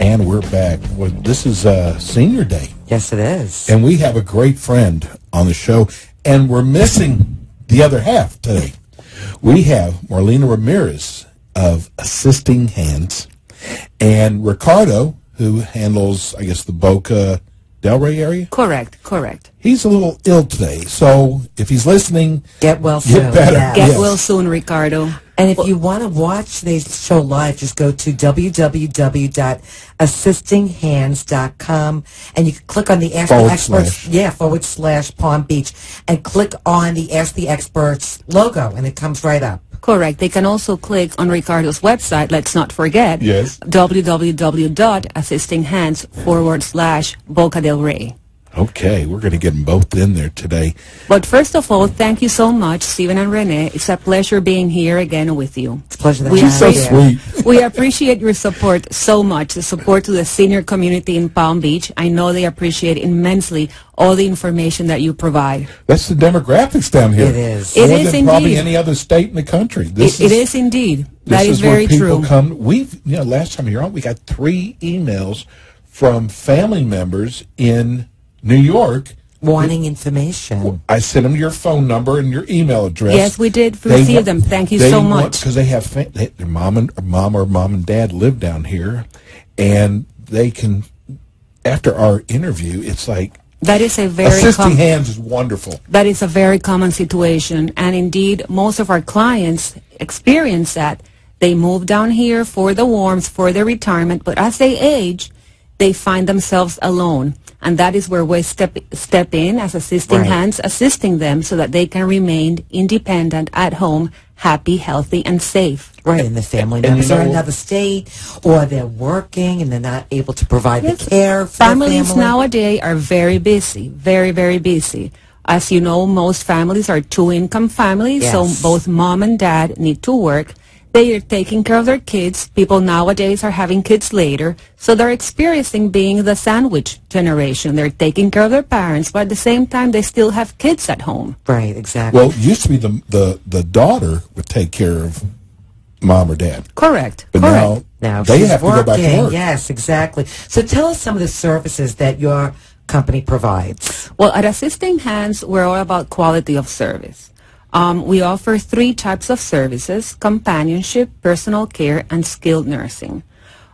And we're back. Well, this is Senior Day. Yes, it is. And we have a great friend on the show, and we're missing the other half today. We have Marlena Ramirez of Assisting Hands, and Ricardo, who handles, I guess, the Boca Del Rey area? Correct. He's a little ill today, so if he's listening, get well soon. Get better. Yeah. Get well soon, Ricardo. And if you want to watch the show live, just go to www.assistinghands.com, and you can click on the Ask the Experts, / Palm Beach, and click on the Ask the Experts logo, and it comes right up. Correct. They can also click on Ricardo's website, let's not forget, www.assistinghands / Boca del Rey. Okay, we're going to get them both in there today. But first of all, thank you so much, Stephen and Renee. It's a pleasure being here again with you. It's a pleasure to have you. So sweet. We appreciate your support so much, the support to the senior community in Palm Beach. I know they appreciate immensely all the information that you provide. That's the demographics down here. It is. It More is than indeed. Probably any other state in the country. It is indeed. That is very true. Last time you were on, we got 3 emails from family members in New York wanting information. I sent them your phone number and your email address. Yes, we did receive them. Thank you so much. Because they have their mom and dad live down here, and they can. After our interview, it's like that is a very Assisting Hands is wonderful. That is a very common situation, and indeed, most of our clients experience that. They move down here for the warmth, for their retirement, but as they age, they find themselves alone. And that is where we step in as Assisting Hands, assisting them so that they can remain independent at home, happy, healthy, and safe. Right, and the family members are in another state, or they're working and they're not able to provide the care for Families family. nowadays are very busy, very, very busy. As you know, most families are 2-income families, so both mom and dad need to work. They are taking care of their kids. People nowadays are having kids later, so they're experiencing being the sandwich generation. They're taking care of their parents, but at the same time, they still have kids at home. Right, exactly. Well, it used to be the daughter would take care of mom or dad. Correct. But now they she's have to working. go back to work. Yes, exactly. So tell us some of the services that your company provides. Well, at Assisting Hands, we're all about quality of service. We offer 3 types of services: companionship, personal care, and skilled nursing.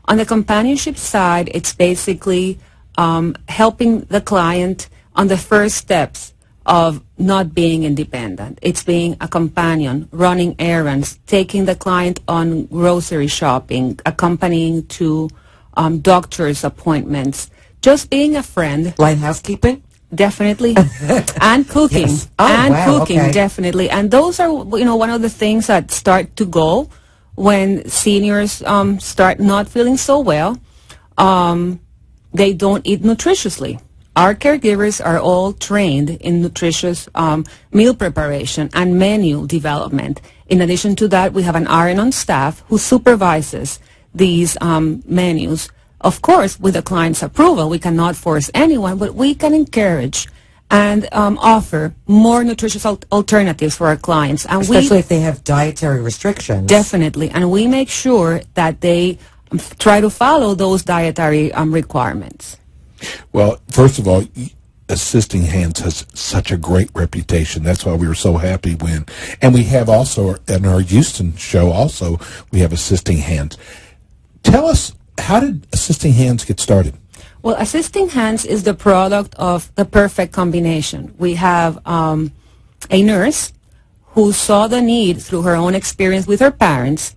On the companionship side, it's basically helping the client on the first steps of not being independent. It's being a companion, running errands, taking the client on grocery shopping, accompanying to doctor's appointments, just being a friend. Light housekeeping? Definitely. And cooking. Yes. Okay. Definitely. And those are, one of the things that start to go when seniors start not feeling so well. They don't eat nutritiously. Our caregivers are all trained in nutritious meal preparation and menu development. In addition to that, we have an RN on staff who supervises these menus. Of course, with the client's approval, we cannot force anyone, but we can encourage and offer more nutritious alternatives for our clients. And especially if they have dietary restrictions. Definitely. And we make sure that they try to follow those dietary requirements. Well, first of all, Assisting Hands has such a great reputation. That's why we were so happy when. And we have also, in our Houston show also, we have Assisting Hands. Tell us, how did Assisting Hands get started? Well, Assisting Hands is the product of the perfect combination. We have a nurse who saw the need through her own experience with her parents,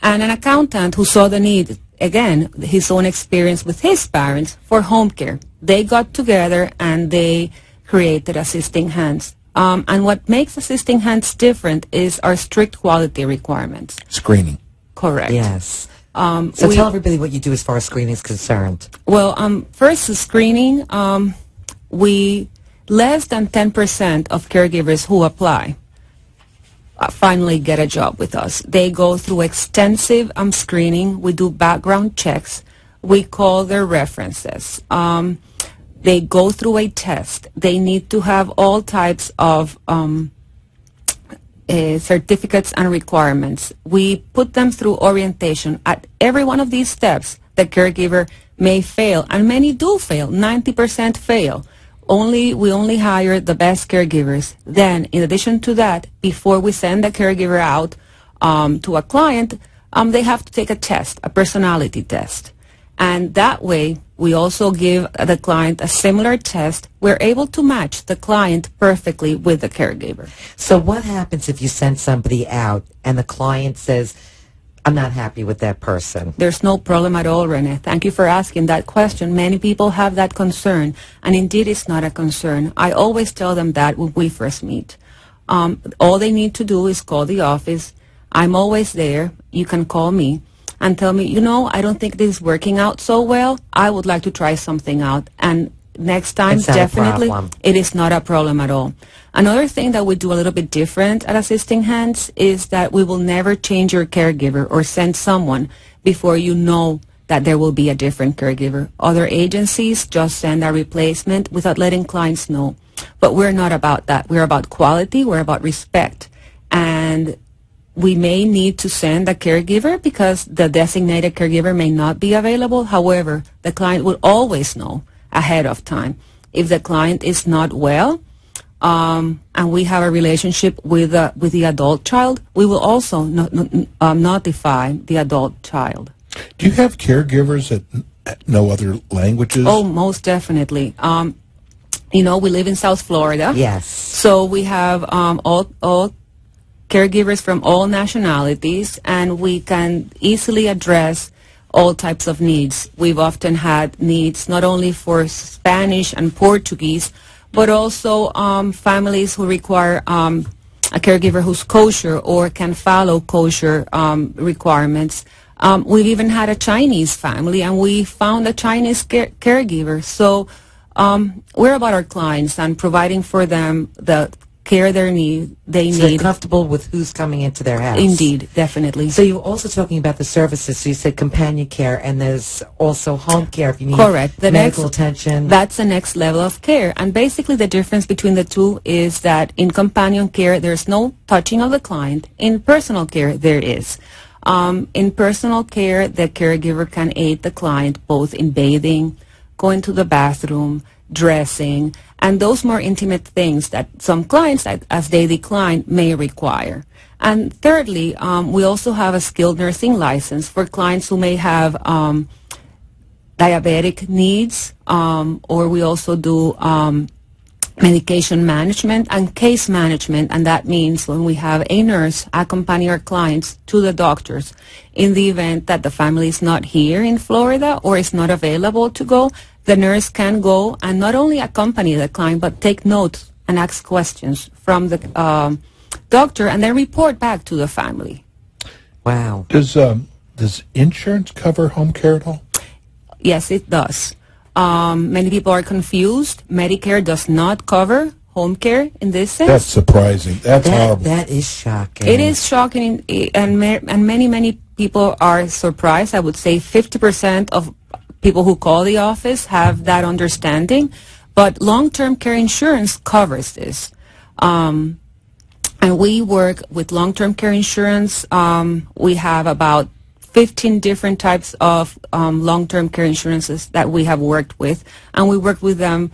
and an accountant who saw the need, again, his own experience with his parents, for home care. They got together and they created Assisting Hands. And what makes Assisting Hands different is our strict quality requirements. Screening. Correct. Yes. So tell everybody what you do as far as screening is concerned. Well, first, the screening, less than 10% of caregivers who apply finally get a job with us. They go through extensive screening. We do background checks. We call their references. They go through a test. They need to have all types of certificates and requirements. We put them through orientation. At every one of these steps, the caregiver may fail, and many do fail. 90% fail. We only hire the best caregivers. Then, in addition to that, before we send the caregiver out to a client, they have to take a test, a personality test. And that way, we also give the client a similar test. We're able to match the client perfectly with the caregiver. So what happens if you send somebody out and the client says, I'm not happy with that person? There's no problem at all, Renee. Thank you for asking that question. Many people have that concern, and indeed it's not a concern. I always tell them that when we first meet. All they need to do is call the office. I'm always there. You can call me and tell me, I don't think this is working out so well. I would like to try something out. And next time, definitely, it is not a problem at all. Another thing that we do a little bit different at Assisting Hands is that we will never change your caregiver or send someone before you know that there will be a different caregiver. Other agencies just send a replacement without letting clients know. But we're not about that. We're about quality. We're about respect. And we may need to send a caregiver because the designated caregiver may not be available. However, the client will always know ahead of time. If the client is not well, and we have a relationship with the adult child, we will also notify the adult child. Do you have caregivers that know other languages? Oh, most definitely. We live in South Florida. Yes. So we have all caregivers from all nationalities, and we can easily address all types of needs. We've often had needs not only for Spanish and Portuguese, but also families who require a caregiver who's kosher or can follow kosher requirements. We've even had a Chinese family, and we found a Chinese caregiver. So we're about our clients and providing for them the care they need. So they're comfortable with who's coming into their house. Indeed, definitely. So you were also talking about the services. So you said companion care, and there's also home care if you need medical attention. That's the next level of care. And basically the difference between the two is that in companion care, there's no touching of the client. In personal care, there is. In personal care, the caregiver can aid the client both in bathing, going to the bathroom, dressing, and those more intimate things that some clients, as they decline, may require. And thirdly, we also have a skilled nursing license for clients who may have diabetic needs, or we also do medication management and case management, and that means when we have a nurse accompany our clients to the doctors in the event that the family is not here in Florida or is not available to go. The nurse can go and not only accompany the client, but take notes and ask questions from the doctor and then report back to the family. Wow. Does insurance cover home care at all? Yes, it does. Many people are confused. Medicare does not cover home care in this sense. That's surprising. That's horrible. That is shocking. It is shocking, and many people are surprised. I would say 50% of people who call the office have that understanding, but long-term care insurance covers this. And we work with long-term care insurance. We have about 15 different types of long-term care insurances that we have worked with, and we work with them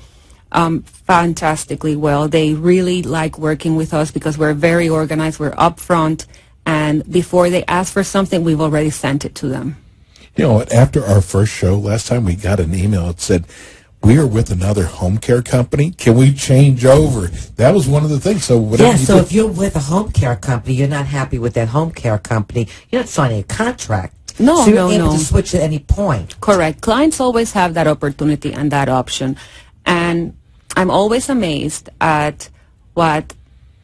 fantastically well. They really like working with us because we're very organized, we're upfront, and before they ask for something, we've already sent it to them. You know, after our first show last time, we got an email that said, we are with another home care company. Can we change over? That was one of the things. So whatever. Yeah, so if you're with a home care company, you're not happy with that home care company, you're not signing a contract. No, so you're able to switch at any point. Correct. Clients always have that opportunity and that option. And I'm always amazed at what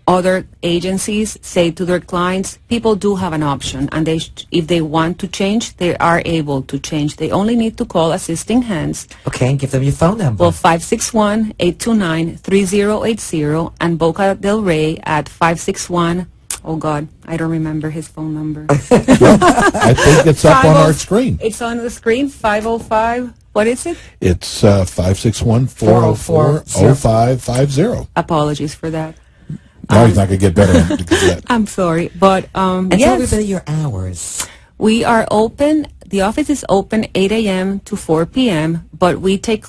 other agencies say to their clients. People do have an option, and if they want to change, they are able to change. They only need to call Assisting Hands. Okay, and give them your phone number. Well, 561-829-3080, and Boca del Rey at 561. Oh, God, I don't remember his phone number. Well, I think it's up on our screen. It's on the screen, 505. What is it? It's 561-404-0550. Apologies for that. Now he's not going to get better. I'm sorry, but and yes. tell everybody your hours. We are open. The office is open 8 a.m. to 4 p.m., but we take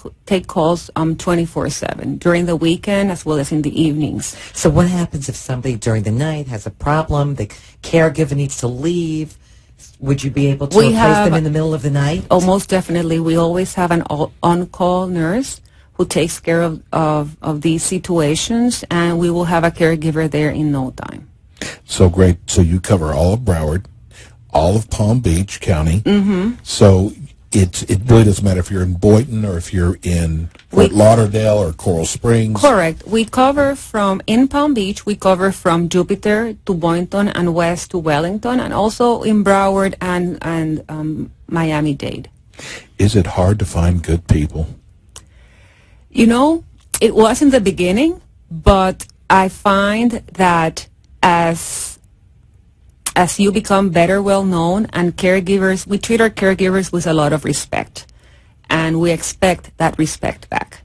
calls 24/7 during the weekend as well as in the evenings. So what happens if somebody during the night has a problem, the caregiver needs to leave? Would you be able to replace them in the middle of the night? Oh, most definitely. We always have an on-call nurse who takes care of these situations, and we will have a caregiver there in no time. So great. So you cover all of Broward, all of Palm Beach County. Mm-hmm. So it really doesn't matter if you're in Boynton or if you're in Fort Lauderdale or Coral Springs. Correct. We cover in Palm Beach, we cover from Jupiter to Boynton and west to Wellington, and also in Broward and Miami-Dade. Is it hard to find good people? You know, it was in the beginning, but I find that as you become better well known, and caregivers, we treat our caregivers with a lot of respect, and we expect that respect back.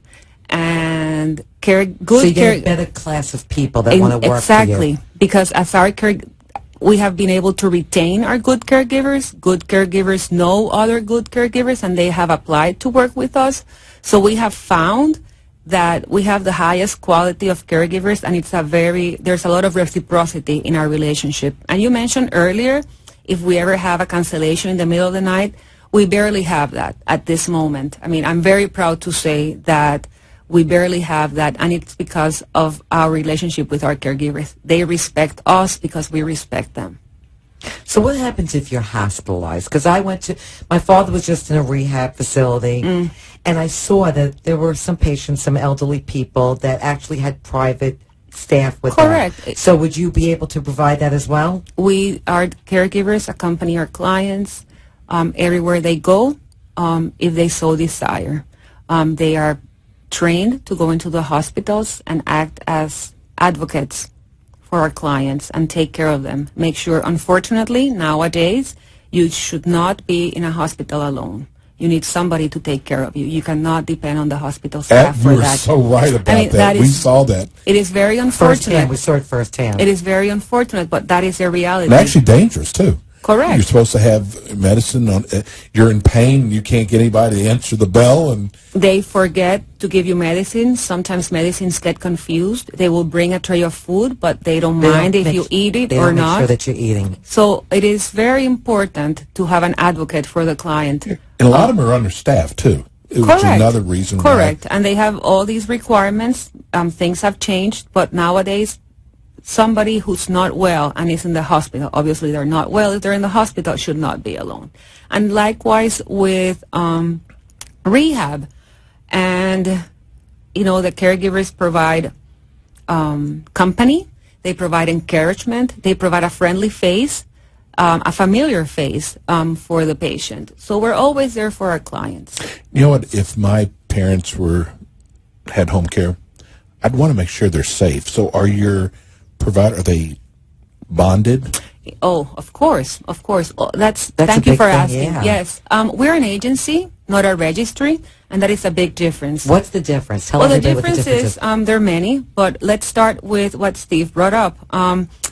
And so you get a better class of people that want to work exactly, for you. because as we have been able to retain our good caregivers. Good caregivers know other good caregivers, and they have applied to work with us. So we have found that we have the highest quality of caregivers, and there's a lot of reciprocity in our relationship. And you mentioned earlier, if we ever have a cancellation in the middle of the night, we barely have that at this moment. I mean, I'm very proud to say that we barely have that, and it's because of our relationship with our caregivers. They respect us because we respect them. So what happens if you're hospitalized? Because my father was just in a rehab facility, and I saw that there were some patients, some elderly people that actually had private staff with them. Correct. So would you be able to provide that as well? Our caregivers accompany our clients everywhere they go, if they so desire. They are trained to go into the hospitals and act as advocates for our clients and take care of them. Make sure, unfortunately, nowadays, you should not be in a hospital alone. You need somebody to take care of you. You cannot depend on the hospital staff for that. You're so right about that. We saw that. It is very unfortunate. We saw it firsthand. It is very unfortunate, but that is a reality. And actually dangerous, too. Correct. You're supposed to have medicine. You're in pain. You can't get anybody to answer the bell. And they forget to give you medicine. Sometimes medicines get confused. They will bring a tray of food, but they don't mind if you eat it or not. They don't make sure that you're eating. So it is very important to have an advocate for the client. And a lot of them are understaffed, too. Which is another reason. Correct. And they have all these requirements. Things have changed, but nowadays, somebody who's not well and is in the hospital, obviously they're not well, if they're in the hospital, should not be alone. And likewise with rehab. And, the caregivers provide company, they provide encouragement, they provide a friendly face, a familiar face for the patient. So we're always there for our clients. You know what? If my parents had home care, I'd want to make sure they're safe. So are they bonded? Oh, of course. Oh, that's thank a you for big thing, asking. yeah. Yes. We're an agency, not a registry, and that is a big difference. What's the difference? Tell the everybody what the difference difference is. There are many, but let's start with what Steve brought up.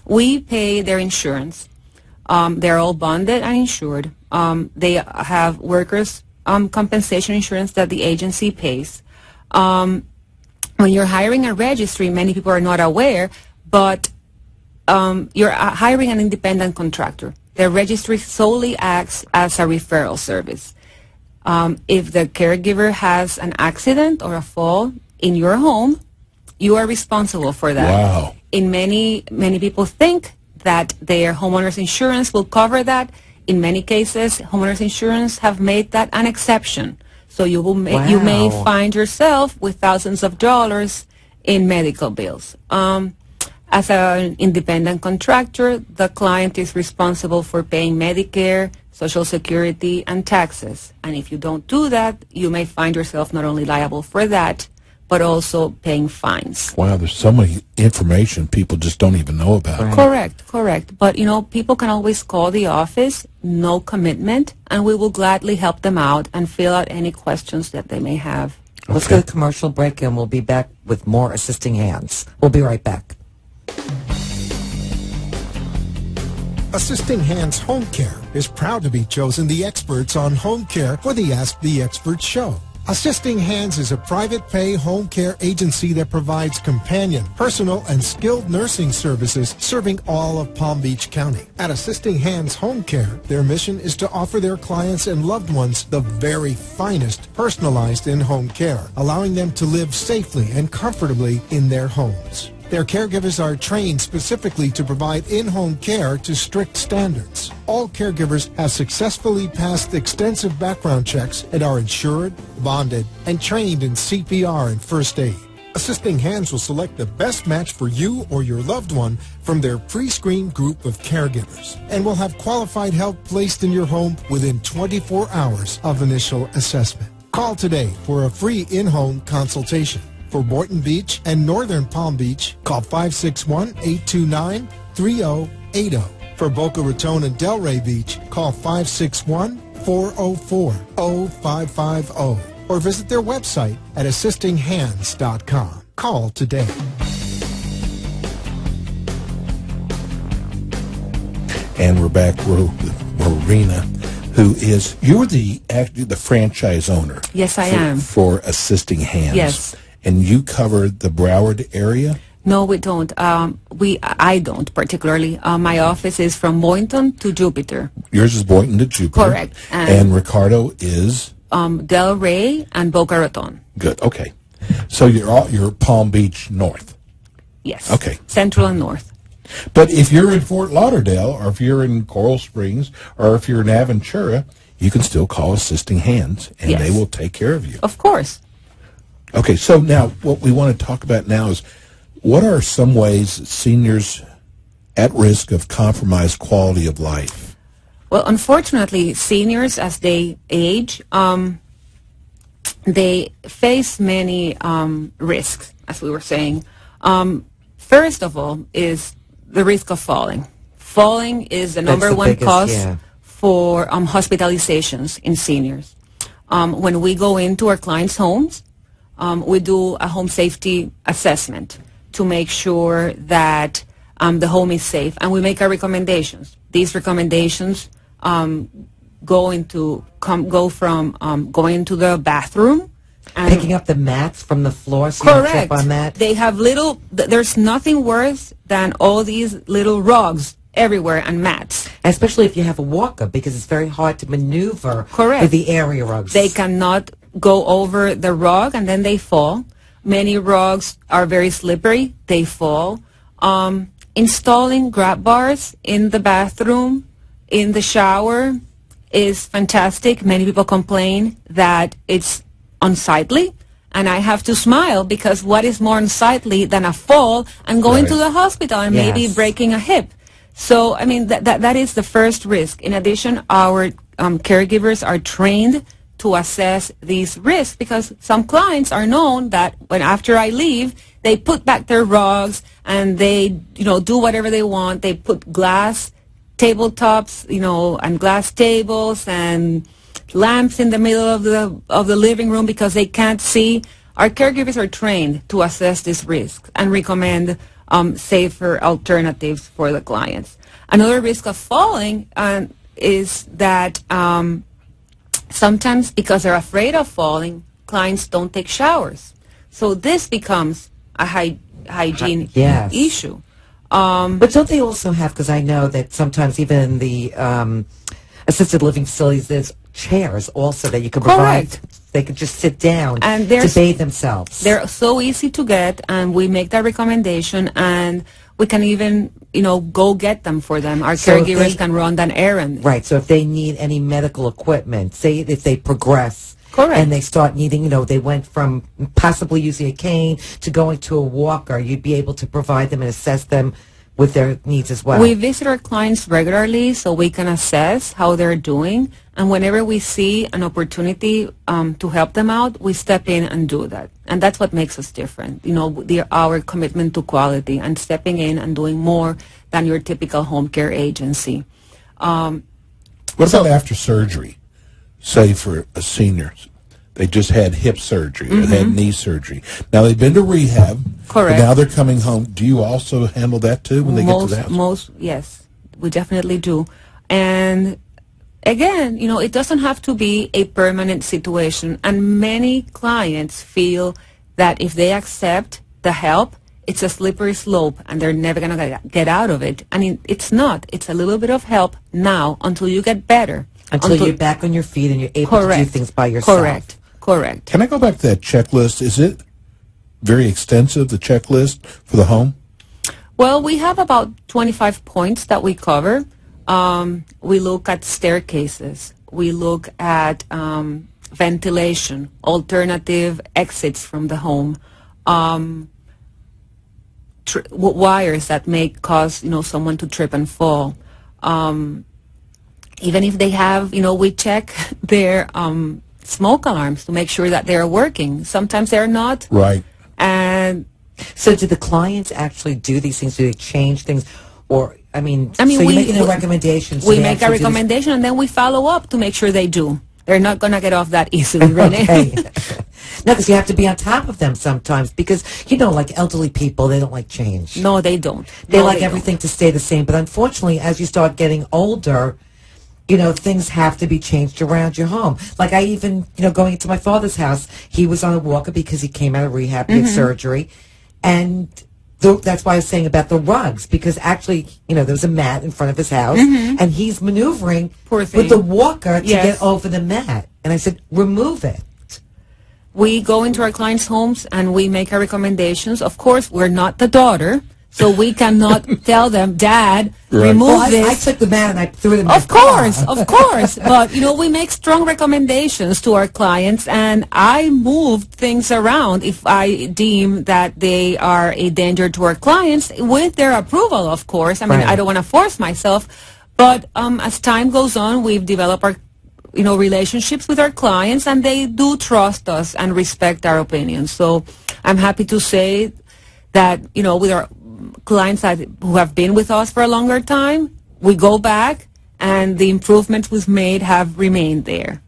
We pay their insurance. They're all bonded and insured. They have workers' compensation insurance that the agency pays. When you're hiring a registry, many people are not aware, but you're hiring an independent contractor. The registry solely acts as a referral service. If the caregiver has an accident or a fall in your home, you are responsible for that. Wow. Many people think that their homeowner's insurance will cover that. In many cases, homeowner's insurance have made that an exception. So you may find yourself with thousands of dollars in medical bills. As an independent contractor, the client is responsible for paying Medicare, Social Security, and taxes. And if you don't do that, you may find yourself not only liable for that, but also paying fines. Wow, there's so much information people just don't even know about. Right. Correct. But, people can always call the office, no commitment, and we will gladly help them out and fill out any questions that they may have. Okay. Let's get a commercial break, and we'll be back with more Assisting Hands. We'll be right back. Assisting Hands Home Care is proud to be chosen the experts on home care for the Ask the Experts show. Assisting Hands is a private pay home care agency that provides companion, personal, and skilled nursing services serving all of Palm Beach County. At Assisting Hands Home Care, their mission is to offer their clients and loved ones the very finest personalized in-home care, allowing them to live safely and comfortably in their homes. Their caregivers are trained specifically to provide in-home care to strict standards. All caregivers have successfully passed extensive background checks and are insured, bonded, and trained in CPR and first aid. Assisting Hands will select the best match for you or your loved one from their pre-screened group of caregivers and will have qualified help placed in your home within 24 hours of initial assessment. Call today for a free in-home consultation. For Boynton Beach and Northern Palm Beach, call 561-829-3080. For Boca Raton and Delray Beach, call 561-404-0550. Or visit their website at assistinghands.com. Call today. And we're back with Marina, who is, you're actually the franchise owner. Yes, I am. For Assisting Hands. Yes. And you cover the Broward area? No, we don't. I don't particularly. My office is from Boynton to Jupiter. Yours is Boynton to Jupiter. Correct. And Ricardo is? Delray and Boca Raton. Good. Okay. So you're Palm Beach North. Yes. Okay. Central and North. But if you're in Fort Lauderdale, or if you're in Coral Springs, or if you're in Aventura, you can still call Assisting Hands, and Yes. they will take care of you. Of course. Okay, so now what we want to talk about now is what are some ways seniors at risk of compromised quality of life? Well, unfortunately, seniors, as they age, they face many risks, as we were saying. First of all is the risk of falling. Falling is the number one cause for hospitalizations in seniors. When we go into our clients' homes, we do a home safety assessment to make sure that the home is safe, and we make our recommendations. These recommendations go from going into the bathroom, and picking up the mats from the floor so you don't correct. trip on that. They have there's nothing worse than all these little rugs everywhere and mats. Especially if you have a walker, because it's very hard to maneuver Correct. with the area rugs. They cannot go over the rug, and then they fall. Many rugs are very slippery. They fall. Installing grab bars in the bathroom, in the shower, is fantastic. Many people complain that it's unsightly, and I have to smile, because what is more unsightly than a fall and going to the hospital and maybe breaking a hip? So, I mean, that is the first risk. In addition, our caregivers are trained to assess these risks, because some clients are known that when after I leave, they put back their rugs and they, do whatever they want. They put glass tabletops, and glass tables and lamps in the middle of the living room because they can't see. Our caregivers are trained to assess this risk and recommend safer alternatives for the clients. Another risk of falling is that sometimes, because they're afraid of falling, clients don't take showers. So this becomes a hygiene issue. But don't they also have, because I know that sometimes even in the assisted living facilities, there's chairs also that you can provide. They could just sit down and to bathe themselves. They're so easy to get, and we make that recommendation, and we can even, go get them for them. Our caregivers can run that errand. Right, so if they need any medical equipment, say if they progress, correct, and they start needing, they went from possibly using a cane to going to a walker, you'd be able to provide them and assess them with their needs as well. We visit our clients regularly so we can assess how they're doing, and whenever we see an opportunity to help them out, we step in and do that. And that's what makes us different, our commitment to quality and stepping in and doing more than your typical home care agency. What about after surgery? Say for a senior, they just had hip surgery or they had knee surgery. Now they've been to rehab. Correct. But now they're coming home. Do you also handle that too when they get to the house? Yes. We definitely do. And again, it doesn't have to be a permanent situation. And many clients feel that if they accept the help, it's a slippery slope and they're never going to get out of it. And it's not. It's a little bit of help now until you get better. Until you're back on your feet and you're able to do things by yourself. Correct. Can I go back to that checklist? Is it very extensive, the checklist for the home? Well, we have about 25 points that we cover. We look at staircases. We look at ventilation, alternative exits from the home, wires that may cause, someone to trip and fall. Even if they have, we check their smoke alarms to make sure that they're working. Sometimes they're not. Right. And so do the clients actually do these things? Do they change things? Or, so you're making a recommendation. We make a recommendation and then we follow up to make sure they do. They're not going to get off that easily, Renee. Okay. No, because you have to be on top of them sometimes because, like elderly people, they don't like change. No, they don't. They like everything to stay the same. But unfortunately, as you start getting older, things have to be changed around your home. Like I even, going into my father's house, he was on a walker because he came out of rehab, he had surgery. And that's why I was saying about the rugs, because actually, there was a mat in front of his house, and he's maneuvering with the walker to get over the mat. And I said, remove it. We go into our clients' homes and we make our recommendations. Of course, we're not the daughter, so we cannot tell them, Dad, remove this. I took the mat and I threw it in my Of course. But, we make strong recommendations to our clients, and I move things around if I deem that they are a danger to our clients, with their approval, of course. I don't want to force myself, but as time goes on, we've developed our relationships with our clients, and they do trust us and respect our opinions. So I'm happy to say that, with our clients who have been with us for a longer time, we go back and the improvements we've made have remained there.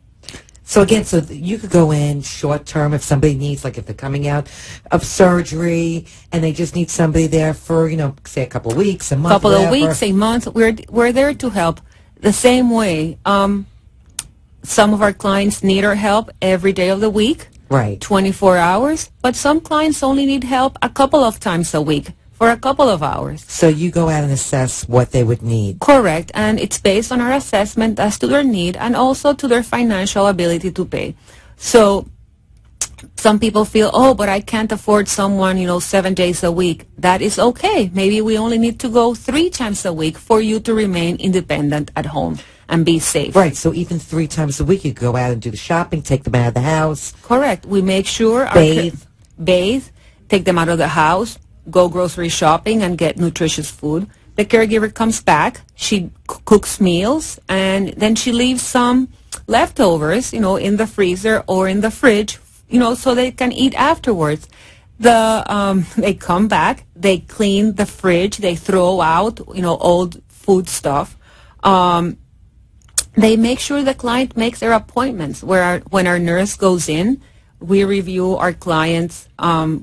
So again, you could go in short term if somebody needs, like if they're coming out of surgery and they just need somebody there for, say a couple of weeks, a month, a month. We're there to help. The same way, some of our clients need our help every day of the week, 24 hours, but some clients only need help a couple of times a week for a couple of hours. So you go out and assess what they would need. Correct, and it's based on our assessment as to their need and also to their financial ability to pay. So some people feel, but I can't afford someone, 7 days a week. That is okay. Maybe we only need to go 3 times a week for you to remain independent at home and be safe. Right, so even 3 times a week you go out and do the shopping, take them out of the house. Correct. We make sure bathe, take them out of the house, go grocery shopping and get nutritious food. The caregiver comes back, she cooks meals, and then she leaves some leftovers, in the freezer or in the fridge, so they can eat afterwards. They come back, they clean the fridge, they throw out, old food stuff. They make sure the client makes their appointments. When our nurse goes in, we review our client's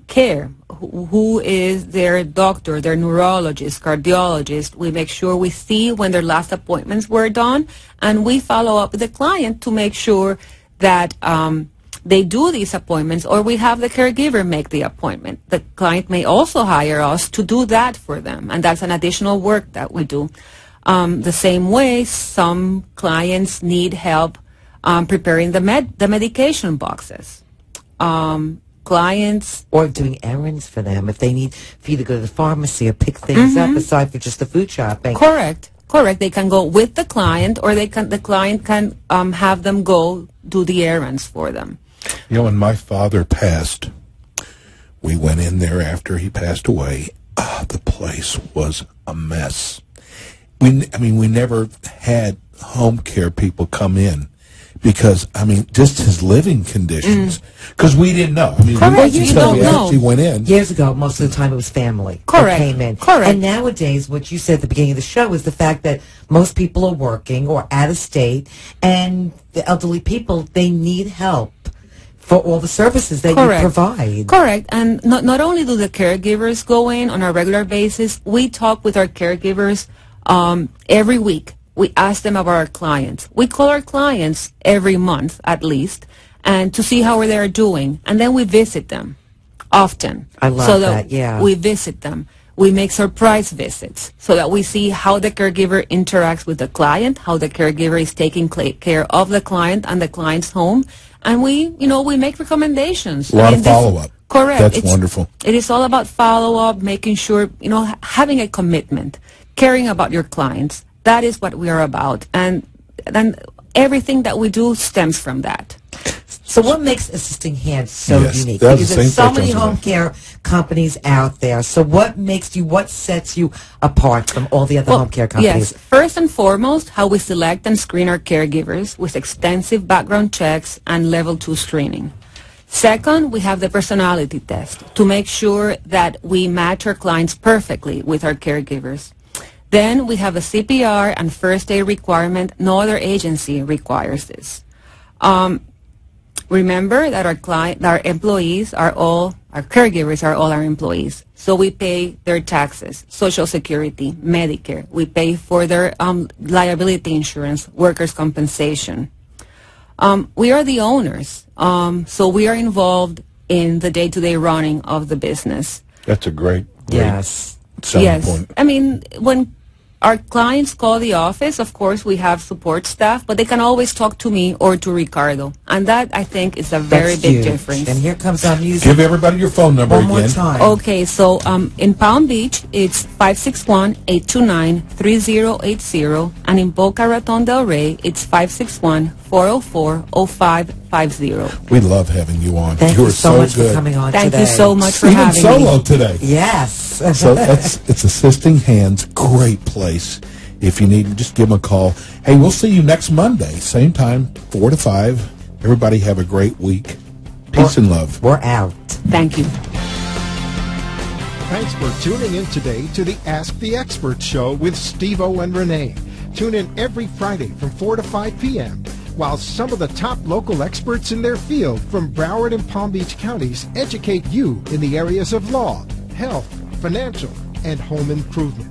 care. Who is their doctor, their neurologist, cardiologist. We make sure we see when their last appointments were done, and we follow up with the client to make sure that they do these appointments, or we have the caregiver make the appointment. The client may also hire us to do that for them, and that's an additional work that we do. The same way, some clients need help preparing the medication boxes. Clients, or doing errands for them if they need for you to go to the pharmacy or pick things up aside for just the food shopping. Correct. They can go with the client, or the client can have them go do the errands for them. When my father passed, we went in there after he passed away. The place was a mess. We never had home care people come in. Because, just his living conditions. Because we didn't know. Correct. You don't know. Actually went in. Years ago, most of the time it was family Correct. that came in. Correct. And nowadays, what you said at the beginning of the show is the fact that most people are working or out of state, and the elderly people, they need help for all the services that you provide. Correct. And not only do the caregivers go in on a regular basis, we talk with our caregivers Every week, we ask them about our clients. We call our clients every month at least, and to see how they're doing, and then we visit them often. I love that, yeah. We visit them. We make surprise visits so that we see how the caregiver interacts with the client, how the caregiver is taking care of the client and the client's home, and we make recommendations. A lot of follow-up. Correct. That's wonderful. It is all about follow-up, making sure, having a commitment, caring about your clients. That is what we are about. And then everything that we do stems from that. So what makes Assisting Hands so unique? That was Because the there's same so many question I was home care companies out there. So what sets you apart from all the other home care companies? Yes. First and foremost, how we select and screen our caregivers with extensive background checks and level 2 screening. Second, we have the personality test to make sure that we match our clients perfectly with our caregivers. Then we have a CPR and first aid requirement. No other agency requires this. Remember that our caregivers are all our employees. So we pay their taxes, Social Security, Medicare. We pay for their liability insurance, workers' compensation. We are the owners, so we are involved in the day-to-day running of the business. That's a great Yes. selling point. I mean, when our clients call the office, of course, we have support staff, but they can always talk to me or to Ricardo. And that, I think, is a very That's big huge. difference. And here comes our music. Give everybody your phone number One more again. time. Okay, so in Palm Beach, it's 561-829-3080. And in Boca Raton del Rey, it's 561-404-0550. We love having you on. Thank you you are so much good. for coming on Thank today. you so much for Even having solo me. today. Yes. So it's Assisting Hands. Great place. If you need, just give them a call. Hey, we'll see you next Monday, same time, 4 to 5. Everybody have a great week. Peace and love. We're out. Thank you. Thanks for tuning in today to the Ask the Expert show with Steve-O and Renee. Tune in every Friday from 4 to 5 p.m. while some of the top local experts in their field from Broward and Palm Beach counties educate you in the areas of law, health, financial, and home improvement.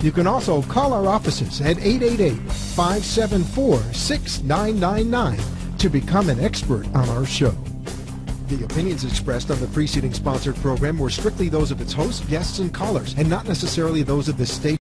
You can also call our offices at 888-574-6999 to become an expert on our show. The opinions expressed on the preceding sponsored program were strictly those of its hosts, guests, and callers, and not necessarily those of the station.